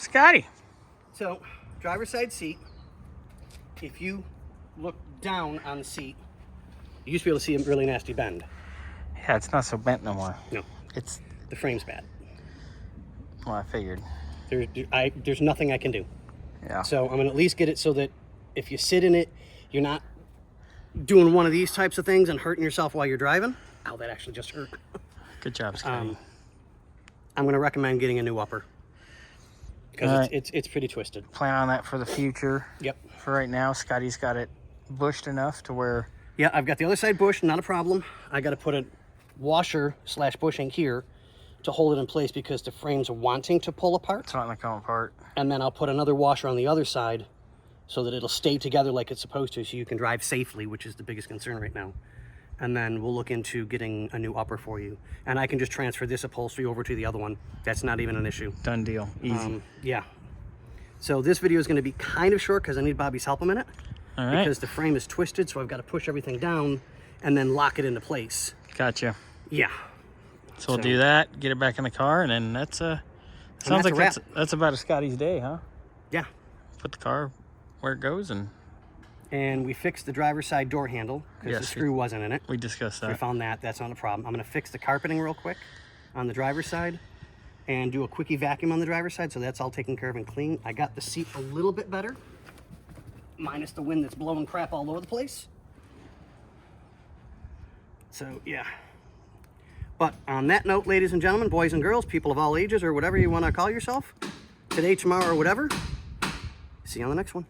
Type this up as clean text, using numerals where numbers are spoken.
Scotty. So, driver's side seat, if you look down on the seat, you used to be able to see a really nasty bend. Yeah, it's not so bent no more. No, It's, the frame's bad. well, I figured. There's nothing I can do. Yeah. So I'm gonna at least get it so that if you sit in it, you're not doing one of these types of things and hurting yourself while you're driving. Ow, that actually just hurt. Good job, Scotty. I'm gonna recommend getting a new upper because All right. it's pretty twisted. Plan on that for the future. Yep. For right now, Scotty's got it bushed enough to where... Yeah, I've got the other side bush, not a problem. I got to put a washer / bushing here to hold it in place because the frame's wanting to pull apart. It's not going to come apart. And then I'll put another washer on the other side so that it'll stay together like it's supposed to so you can drive safely, which is the biggest concern right now. And then we'll look into getting a new upper for you. And I can just transfer this upholstery over to the other one. That's not even an issue. Done deal. Easy. Yeah. So this video is going to be kind of short because I need Bobby's help a minute. All right. Because the frame is twisted, so I've got to push everything down and then lock it into place. Gotcha. Yeah. So we'll do that, get it back in the car, and then that's sounds like that's about a Scotty's day, huh? Yeah. Put the car where it goes, and we fixed the driver's side door handle because the screw wasn't in it. We discussed that. We found that. That's not a problem. I'm going to fix the carpeting real quick on the driver's side and do a quickie vacuum on the driver's side, so that's all taken care of and clean. I got the seat a little bit better, minus the wind that's blowing crap all over the place. So, yeah. But on that note, ladies and gentlemen, boys and girls, people of all ages, or whatever you want to call yourself, today, tomorrow, or whatever, see you on the next one.